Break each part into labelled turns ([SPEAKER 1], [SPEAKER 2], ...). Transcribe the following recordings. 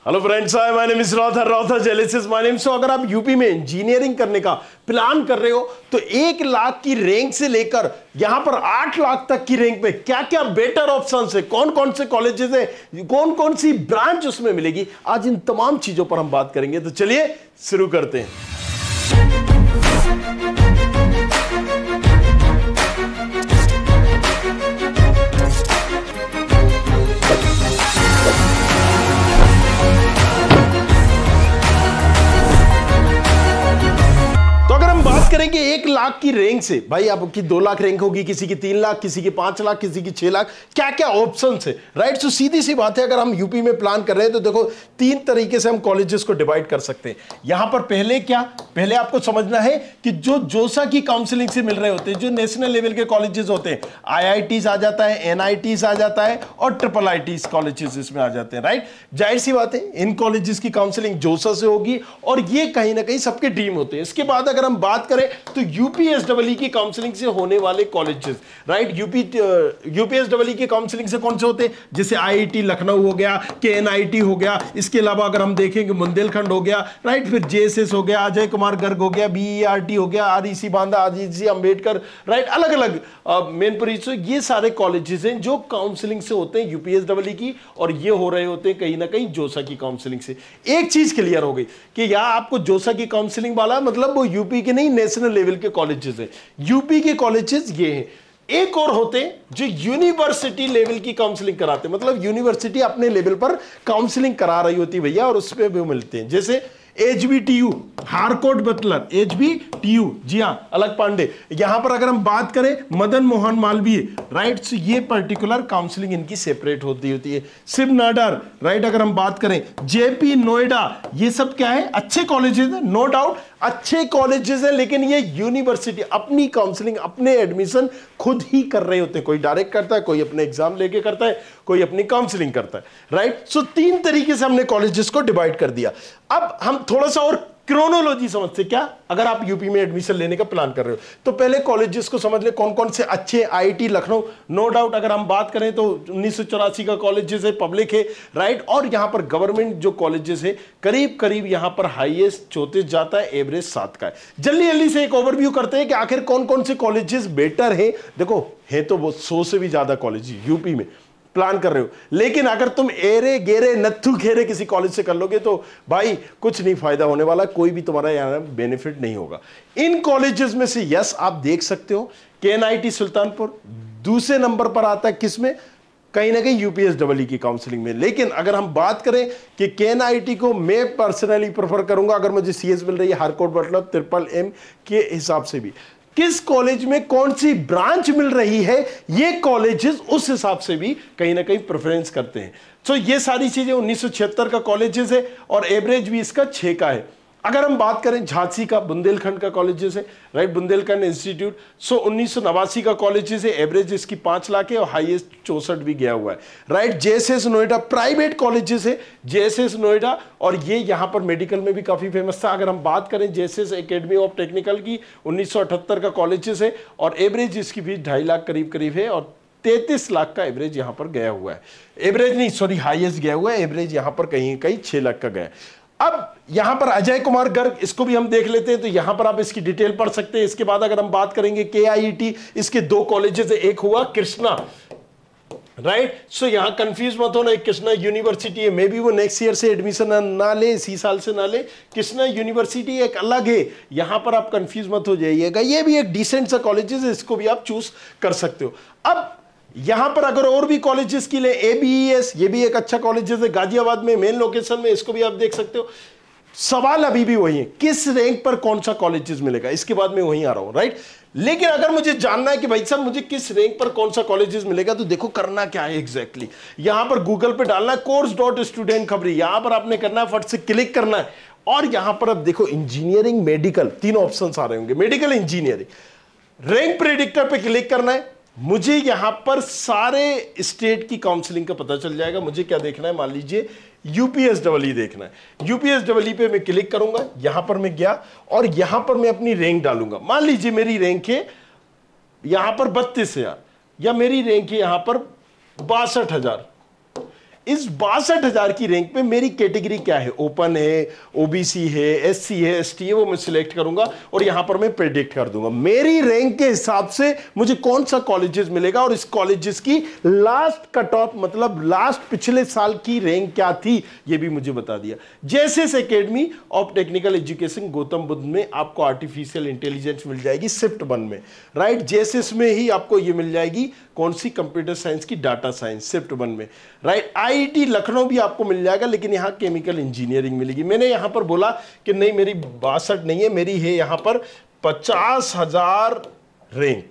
[SPEAKER 1] Hello friends, hi my name is रॉथर जेलिसिस my name. So अगर आप यूपी में इंजीनियरिंग करने का प्लान कर रहे हो तो 1 लाख की रैंक से लेकर यहां पर 8 लाख तक की रैंक पे क्या क्या बेटर ऑप्शंस है, कौन कौन से कॉलेजेस है, कौन कौन सी ब्रांच उसमें मिलेगी, आज इन तमाम चीजों पर हम बात करेंगे। तो चलिए शुरू करते हैं। करेंगे 1 लाख की रैंक से, भाई आपकी 2 लाख रैंक होगी, किसी की 3 लाख, किसी की 5 लाख, किसी की 6 लाख, क्या क्या ऑप्शंस है, राइट। सो सीधी सी बात है, अगर हम यूपी में प्लान कर रहे हैं तो देखो 3 तरीके से हम कॉलेजेस को डिवाइड कर सकते हैं। यहां पर पहले आपको समझना है कि जो जोसा की काउंसलिंग से मिल रहे होते हैं, जो नेशनल लेवल के कॉलेजेस होते हैं, IITs आ जाता है, NITs आ जाता है और IIITs कॉलेजेस इसमें आ जाते हैं, राइट। जाहिर सी बात है इन कॉलेजेस की काउंसलिंग जोसा से होगी और ये कहीं ना कहीं सबके ड्रीम होते हैं। इसके बाद अगर हम बात करें तो यूपीएसडब्ल्यू की काउंसलिंग से होने वाले कॉलेजेस, राइट। यूपीएसडब्ल्यू की काउंसलिंग से कौन से होते हैं, जैसे IIT लखनऊ हो गया, KNIT हो गया, इसके अलावा अगर हम देखेंगे बुंदेलखंड हो गया, राइट, फिर JSS हो गया, अजय कुमार गर्ग हो गया, BERT हो गया, REC Banda, REC Ambedkar, right, अलग अलग मैनपुरी। ये सारे कॉलेजेस हैं जो काउंसलिंग से होते हैं यूपीएसडब्ल्यू की, और ये हो रहे होते हैं कहीं ना कहीं जोसा की काउंसलिंग से। एक चीज क्लियर हो गई कि यहां आपको जोसा की काउंसलिंग वाला मतलब वो यूपी के नहीं, नेशनल लेवल के कॉलेजेस हैं। यूपी के कॉलेजेस ये हैं। एक और होते हैं जो यूनिवर्सिटी लेवल की काउंसलिंग कराते हैं, मतलब यूनिवर्सिटी अपने लेवल पर काउंसलिंग करा रही होती है भैया, और उस पे भी मिलते हैं, जैसे HBTU, हारकोट बटलर, HBTU, जी हां, अलग पांडे। यहां पर अगर हम बात करें मदन मोहन मालवीय, राइट, so ये पर्टिकुलर काउंसलिंग इनकी सेपरेट होती है। शिव नाडर, राइट, अगर हम बात करें JP नोएडा, ये सब क्या है, अच्छे कॉलेजेस हैं, नो डाउट अच्छे कॉलेजेस हैं, लेकिन ये यूनिवर्सिटी अपनी काउंसलिंग, अपने एडमिशन खुद ही कर रहे होते हैं। कोई डायरेक्ट करता है, कोई अपने एग्जाम लेके करता है, कोई अपनी काउंसलिंग करता है, राइट। सो 3 तरीके से हमने कॉलेजेस को डिवाइड कर दिया। अब हम थोड़ा सा और क्रोनोलॉजी समझते, क्या अगर आप यूपी में एडमिशन लेने का प्लान कर रहे हो तो पहले कॉलेजेस को समझ ले कौन कौन से अच्छे। IIT लखनऊ, नो डाउट अगर हम बात करें तो 1984 का कॉलेजेस है, पब्लिक है, राइट। और यहां पर गवर्नमेंट जो कॉलेजेस है करीब करीब यहां पर हाईएस्ट 34 जाता है, एवरेज 7 का है। जल्दी जल्दी से एक ओवरव्यू करते हैं कि आखिर कौन कौन से कॉलेजेस बेटर है। देखो है तो वो 100 से भी ज्यादा कॉलेज यूपी में प्लान कर रहे हो, लेकिन अगर तुम एरे गेरे नत्थु खेरे किसी कॉलेज से कर लोगे तो भाई कुछ नहीं फायदा होने वाला, कोई भी तुम्हारा यहां बेनिफिट नहीं होगा। इन कॉलेजेस में से यस आप देख सकते हो KNIT सुल्तानपुर दूसरे नंबर पर आता है, किसमें, कहीं ना कहीं यूपीएसडब्ल्यू की काउंसलिंग में। लेकिन अगर हम बात करें कि KNIT को मैं पर्सनली प्रेफर करूंगा अगर मुझे CS मिल रही है, हारकोट बटलर, MMM के हिसाब से भी किस कॉलेज में कौन सी ब्रांच मिल रही है, ये कॉलेजेस उस हिसाब से भी कहीं ना कहीं प्रेफरेंस करते हैं। तो ये सारी चीजें 1976 का कॉलेजेस है और एवरेज भी इसका 6 का है। अगर हम बात करें झांसी का, बुंदेलखंड का कॉलेजेस है, राइट, बुंदेलखंड इंस्टीट्यूट, 1989 का कॉलेजेस है, एवरेज इसकी 5 लाख है और हाईएस्ट 64 भी गया हुआ है, right. JSS Noida private colleges है, JSS नोएडा, और ये यहां पर मेडिकल में भी काफी फेमस था। अगर हम बात करें JSS एकेडमी ऑफ टेक्निकल की, 1978 का कॉलेजेस है और एवरेज इसकी भी 2.5 लाख करीब करीब है और 33 लाख का एवरेज यहां पर गया हुआ है। एवरेज नहीं, सॉरी, हाईएस्ट गया हुआ है, एवरेज यहां पर कहीं कहीं 6 लाख का गया। अब यहां पर अजय कुमार गर्ग, इसको भी हम देख लेते हैं, तो यहां पर आप इसकी डिटेल पढ़ सकते हैं। इसके बाद अगर हम बात करेंगे KIET, इसके 2 कॉलेजेस है, एक हुआ कृष्णा, राइट। सो यहां कंफ्यूज मत होना, एक कृष्णा यूनिवर्सिटी है, मे बी वो नेक्स्ट ईयर से एडमिशन ना ले, इसी साल से ना ले। कृष्णा यूनिवर्सिटी एक अलग है, यहां पर आप कंफ्यूज मत हो जाइएगा। ये भी एक डिसेंट सा कॉलेज है, इसको भी आप चूज कर सकते हो। अब यहां पर अगर और भी कॉलेजेस की ले, ABES, ये भी एक अच्छा कॉलेज है गाजियाबाद में, मेन लोकेशन में, इसको भी आप देख सकते हो। सवाल अभी भी वही है, किस रैंक पर कौन सा कॉलेजेस मिलेगा, इसके बाद मैं वहीं आ रहा हूं, राइट। लेकिन अगर मुझे जानना है कि भाई साहब मुझे किस रैंक पर कौन सा कॉलेजेस मिलेगा, तो देखो करना क्या है एग्जैक्टली। यहां पर गूगल पे डालना है course.student खबरी, यहां पर आपने करना है, फट से क्लिक करना है, और यहां पर अब देखो इंजीनियरिंग, मेडिकल, 3 ऑप्शन आ रहे होंगे, मेडिकल, इंजीनियरिंग। रैंक प्रेडिक्टर पे क्लिक करना है, मुझे यहां पर सारे स्टेट की काउंसलिंग का पता चल जाएगा। मुझे क्या देखना है, मान लीजिए यूपीएसडब्ल्यू देखना है। यूपीएसडब्ल्यू पे मैं क्लिक करूंगा, यहां पर मैं गया और यहां पर मैं अपनी रैंक डालूंगा। मान लीजिए मेरी रैंक है यहां पर 32,000 या मेरी रैंक है यहां पर 62,000। इस 62,000 की रैंक पे मेरी कैटेगरी क्या है, ओपन है, ओबीसी है, एससी है, एसटी है, वो मैं सिलेक्ट करूंगा और यहां पर मैं प्रेडिक्ट कर दूंगा मेरी रैंक के हिसाब से मुझे कौन सा कॉलेजेस मिलेगा और इस कॉलेजेस की लास्ट कट ऑफ मतलब लास्ट पिछले साल की रैंक क्या थी ये भी मुझे बता दिया। JSS academy of technical education Gautam Buddha में आपको आर्टिफिशियल इंटेलिजेंस मिल जाएगी शिफ्ट 1 में, राइट। जेएसएस में ही आपको ये मिल जाएगी कौन सी, कंप्यूटर साइंस की डाटा साइंस शिफ्ट 1 में, राइट। आईआईटी लखनऊ भी आपको मिल जाएगा लेकिन यहां केमिकल इंजीनियरिंग मिलेगी। मैंने यहां पर बोला कि नहीं मेरी 62 नहीं है, मेरी है यहां पर 50,000 रैंक,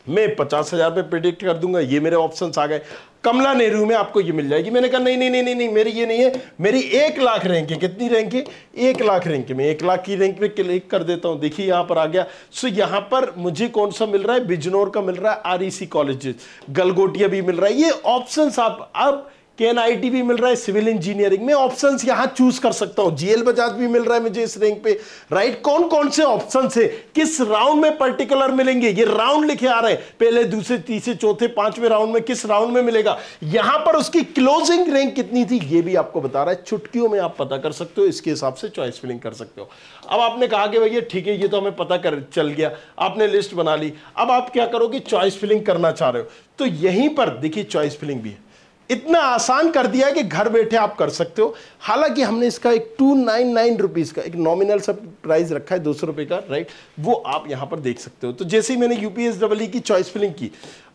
[SPEAKER 1] मैं 50,000 पे प्रेडिक्ट कर दूंगा, ये मेरे ऑप्शंस आ गए। कमला नेहरू में आपको ये मिल जाएगी। मैंने कहा नहीं नहीं नहीं नहीं नहीं मेरी ये नहीं है, मेरी 1 लाख रैंक है। कितनी रैंक है, 1 लाख रैंक है। मैं 1 लाख की रैंक पे क्लिक कर देता हूं, देखिए यहां पर आ गया। सो यहां पर मुझे कौन सा मिल रहा है, बिजनौर का मिल रहा है, आरईसी कॉलेजेस, गलगोटिया भी मिल रहा है। ये ऑप्शंस आप अब केएनआईटी भी मिल रहा है सिविल इंजीनियरिंग में, ऑप्शंस यहां चूज कर सकता हूं। जीएल बजाज भी मिल रहा है मुझे इस रैंक पे, राइट। कौन कौन से ऑप्शंस है, किस राउंड में पर्टिकुलर मिलेंगे, ये राउंड लिखे आ रहे हैं, पहले दूसरे तीसरे चौथे पांचवें राउंड में किस राउंड में मिलेगा। यहां पर उसकी क्लोजिंग रैंक कितनी थी ये भी आपको बता रहा है, चुटकियों में आप पता कर सकते हो, इसके हिसाब से चॉइस फिलिंग कर सकते हो। अब आपने कहा कि भैया ठीक है ये तो हमें पता कर चल गया, आपने लिस्ट बना ली, अब आप क्या करोगे, चॉइस फिलिंग करना चाह रहे हो तो यहीं पर देखिए चॉइस फिलिंग भी है। इतना आसान कर दिया है कि घर बैठे आप कर सकते हो। हालांकि हमने इसका एक 299 रुपीज का एक नॉमिनल सब प्राइस रखा है, 200 रुपए का, राइट, वो आप यहां पर देख सकते हो। तो जैसे ही मैंने यूपीएसडब्ल्यूई की चॉइस फिलिंग की,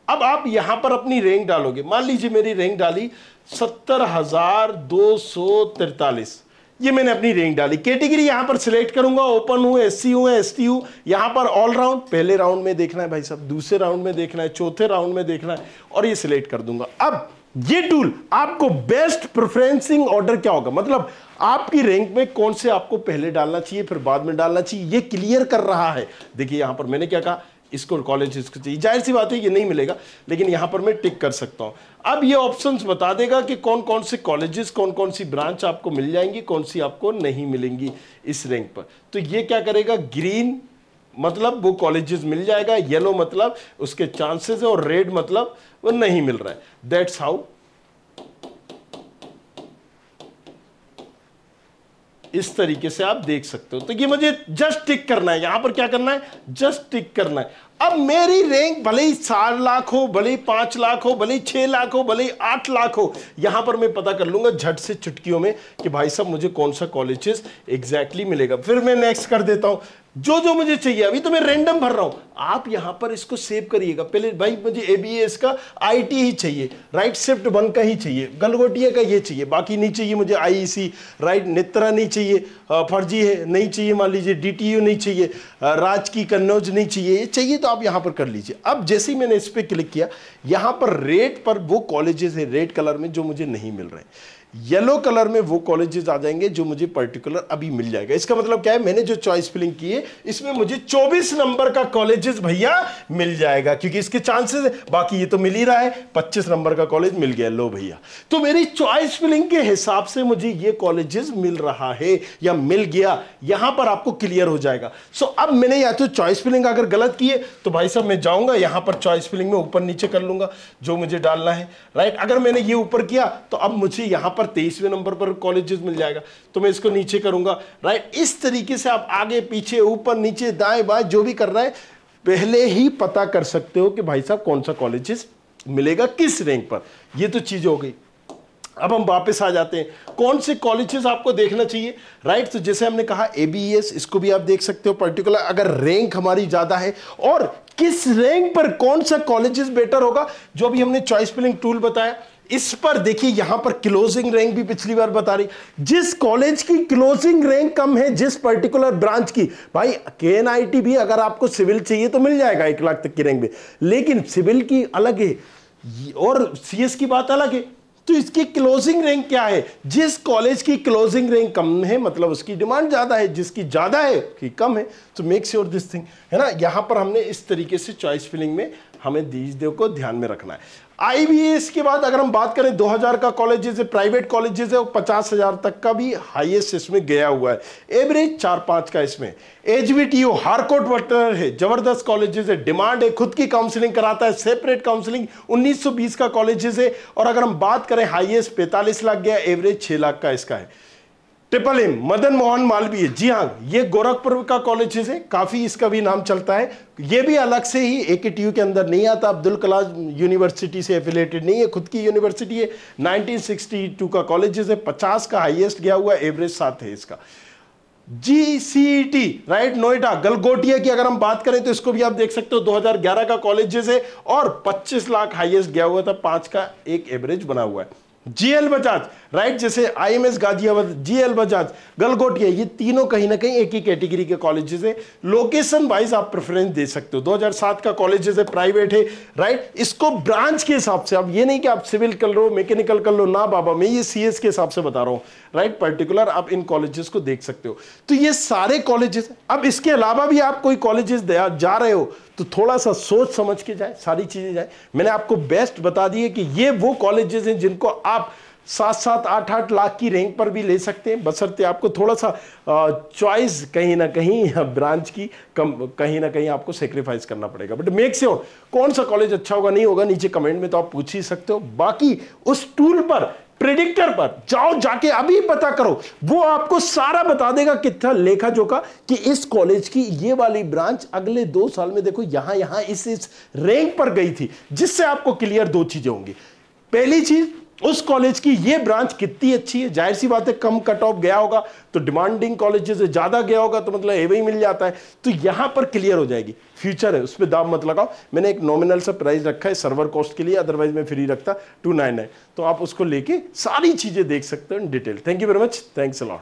[SPEAKER 1] अब आप यहां पर अपनी रैंक डालोगे। मान लीजिए मेरी रैंक डाली 70,243, ये मैंने अपनी रैंक डाली। कैटेगरी यहां पर सिलेक्ट करूंगा, ओपन हूं, एससी हूं, एसटी हूं, यहां पर ऑल राउंड, पहले राउंड में देखना है भाई साहब, दूसरे राउंड में देखना है, चौथे राउंड में देखना है और ये सिलेक्ट कर दूंगा। अब ये टूल आपको बेस्ट प्रेफरेंसिंग ऑर्डर क्या होगा, मतलब आपकी रैंक में कौन से आपको पहले डालना चाहिए फिर बाद में डालना चाहिए, ये क्लियर कर रहा है। देखिए यहां पर मैंने क्या कहा, इसको कॉलेज इसको चाहिए, जाहिर सी बात है ये नहीं मिलेगा, लेकिन यहां पर मैं टिक कर सकता हूं। अब ये ऑप्शंस बता देगा कि कौन कौन से कॉलेजेस, कौन कौन सी ब्रांच आपको मिल जाएंगी, कौन सी आपको नहीं मिलेंगी इस रैंक पर। तो ये क्या करेगा, ग्रीन मतलब वो कॉलेजेस मिल जाएगा, येलो मतलब उसके चांसेस है और रेड मतलब वो नहीं मिल रहा है। दैट्स हाउ इस तरीके से आप देख सकते हो। तो ये मुझे जस्ट टिक करना है, यहां पर क्या करना है, जस्ट टिक करना है। अब मेरी रैंक भले ही 4 लाख हो, भले ही 5 लाख हो, भले ही 6 लाख हो, भले ही 8 लाख हो, यहां पर मैं पता कर लूंगा झट से चुटकियों में कि भाई साहब मुझे कौन सा कॉलेजेस एग्जैक्टली मिलेगा। फिर मैं नेक्स्ट कर देता हूं, जो जो मुझे चाहिए। अभी तो मैं रैंडम भर रहा हूं, आप यहां पर इसको सेव करिएगा। पहले भाई मुझे एबीएस का आईटी ही चाहिए, राइट, शिफ्ट 1 का ही चाहिए, गलगोटिया का ये चाहिए, बाकी नहीं चाहिए मुझे आईईसी, राइट, नेत्रा नहीं चाहिए, फर्जी है नहीं चाहिए, मान लीजिए डीटीयू नहीं चाहिए, राज की कन्नौज नहीं चाहिए, ये चाहिए तो आप यहां पर कर लीजिए। अब जैसे ही मैंने इस पर क्लिक किया, यहां पर रेड पर वो कॉलेजेस है रेड कलर में जो मुझे नहीं मिल रहे, येलो कलर में वो कॉलेजेस आ जाएंगे जो मुझे पर्टिकुलर अभी मिल जाएगा। इसका मतलब क्या है, मैंने जो चॉइस फिलिंग की है इसमें मुझे 24 नंबर का कॉलेजेस भैया मिल जाएगा, क्योंकि इसके चांसेस है, बाकी ये तो मिल ही रहा है, 25 नंबर का कॉलेज मिल गया, लो भैया। तो मेरी चॉइस फिलिंग के हिसाब से मुझे ये कॉलेजेस मिल रहा है या मिल गया, यहां पर आपको क्लियर हो जाएगा। सो अब मैंने या तो चॉइस फिलिंग अगर गलत की है तो भाई साहब मैं जाऊंगा यहां पर चॉइस फिलिंग में ऊपर नीचे कर लूंगा जो मुझे डालना है, राइट। अगर मैंने ये ऊपर किया तो अब मुझे यहां पर 23वें नंबर पर कॉलेजेस मिल जाएगा, तो मैं इसको नीचे करूंगा, राइट। इस तरीके से आप आगे पीछे ऊपर नीचे दाएं बाएं जो भी कर रहा है पहले ही पता कर सकते हो कि भाई साहब कौन सा कॉलेजेस मिलेगा किस रैंक पर। ये तो चीज हो गई। अब हम वापस आ जाते हैं, कौन से कॉलेजेस आपको देखना चाहिए, राइट। तो जैसे हमने कहा एबीएस, इसको भी आप देख सकते हो पर्टिकुलर अगर रैंक हमारी ज्यादा है, और किस रैंक पर कौन सा कॉलेजेस बेटर होगा, जो भी हमने चॉइस फिलिंग टूल बताया इस पर देखिए। यहां पर क्लोजिंग रैंक भी पिछली बार बता रही, जिस कॉलेज की क्लोजिंग रैंक कम है जिस पर्टिकुलर ब्रांच की, भाई केएनआईटी भी अगर आपको सिविल चाहिए तो मिल जाएगा 1 लाख तक की रैंक में, लेकिन सिविल की अलग है और सीएस की बात अलग है। तो इसकी क्लोजिंग रैंक क्या है, जिस कॉलेज की क्लोजिंग रैंक कम है मतलब उसकी डिमांड ज्यादा है, जिसकी ज्यादा है उसकी कम है। तो मेक श्योर दिस थिंग, है ना। यहां पर हमने इस तरीके से चॉइस फिलिंग में हमें दीज देव को ध्यान में रखना है। IBS के बाद अगर हम बात करें 2000 का कॉलेजेस है, प्राइवेट कॉलेजेस है, वो 50,000 तक का भी हाईएस्ट इसमें गया हुआ है, एवरेज 4-5 का इसमें। HVTO हारकोट वटर है, जबरदस्त कॉलेजेस है, डिमांड है, खुद की काउंसलिंग कराता है, सेपरेट काउंसलिंग 1920 का कॉलेजेस है। और अगर हम बात करें हाईएस्ट 45 लाख गया, एवरेज 6 लाख का इसका है। ट्रिपल मदन मोहन मालवीय, जी हाँ, ये गोरखपुर का कॉलेज है, काफी इसका भी नाम चलता है। ये भी अलग से ही AKTU के अंदर नहीं आता, अब्दुल कलाम यूनिवर्सिटी से एफिलेटेड नहीं है, खुद की यूनिवर्सिटी है। 1962 का कॉलेज है, 50 का हाईएस्ट गया हुआ, एवरेज 7 है इसका। GCET राइट, नोएडा गलगोटिया की अगर हम बात करें तो इसको भी आप देख सकते हो, 2011 का कॉलेज है और 25 लाख हाईएस्ट गया हुआ था, 5 का एक एवरेज बना हुआ है। GL बजाज राइट, जैसे IMS गाजियाबाद, GL बजाज, गलगोटिया, ये तीनों कहीं ना कहीं एक ही कैटेगरी के कॉलेजेस है। लोकेशन वाइज आप प्रेफरेंस दे सकते हो। 2007 का कॉलेजेस है, प्राइवेट है राइट। इसको ब्रांच के हिसाब से, अब ये नहीं कि आप सिविल कर लो, मैकेनिकल कर लो, ना बाबा, मैं ये CS के हिसाब से बता रहा हूँ राइट। पर्टिकुलर आप इन कॉलेजेस को देख सकते हो। तो ये सारे कॉलेजेस, अब इसके अलावा भी आप कोई कॉलेजेस जा रहे हो तो थोड़ा सा सोच समझ के जाए, सारी चीजें जाए। मैंने आपको बेस्ट बता दी है कि ये वो कॉलेजेस हैं जिनको आप 7-7, 8-8 लाख की रैंक पर भी ले सकते हैं, बशर्ते आपको थोड़ा सा चॉइस कहीं ना कहीं ब्रांच की कहीं ना कहीं आपको सेक्रीफाइस करना पड़ेगा। बट मेक श्योर कौन सा कॉलेज अच्छा होगा नहीं होगा नीचे कमेंट में तो आप पूछ ही सकते हो। बाकी उस टूल पर, प्रेडिक्टर पर जाओ, जाके अभी पता करो, वो आपको सारा बता देगा कितना लेखा जोखा कि इस कॉलेज की ये वाली ब्रांच अगले 2 साल में देखो यहां इस रैंक पर गई थी, जिससे आपको क्लियर 2 चीजें होंगी। पहली चीज, उस कॉलेज की ये ब्रांच कितनी अच्छी है। जाहिर सी बात है, कम कट ऑफ गया होगा तो डिमांडिंग कॉलेजेस से ज्यादा गया होगा तो मतलब एवं ही मिल जाता है, तो यहां पर क्लियर हो जाएगी। फ्यूचर है, उस पर दाम मत लगाओ। मैंने एक नॉमिनल सा प्राइस रखा है सर्वर कॉस्ट के लिए, अदरवाइज मैं फ्री रखता 299, तो आप उसको लेके सारी चीजें देख सकते हो in detail. Thank you very much, thanks a lot.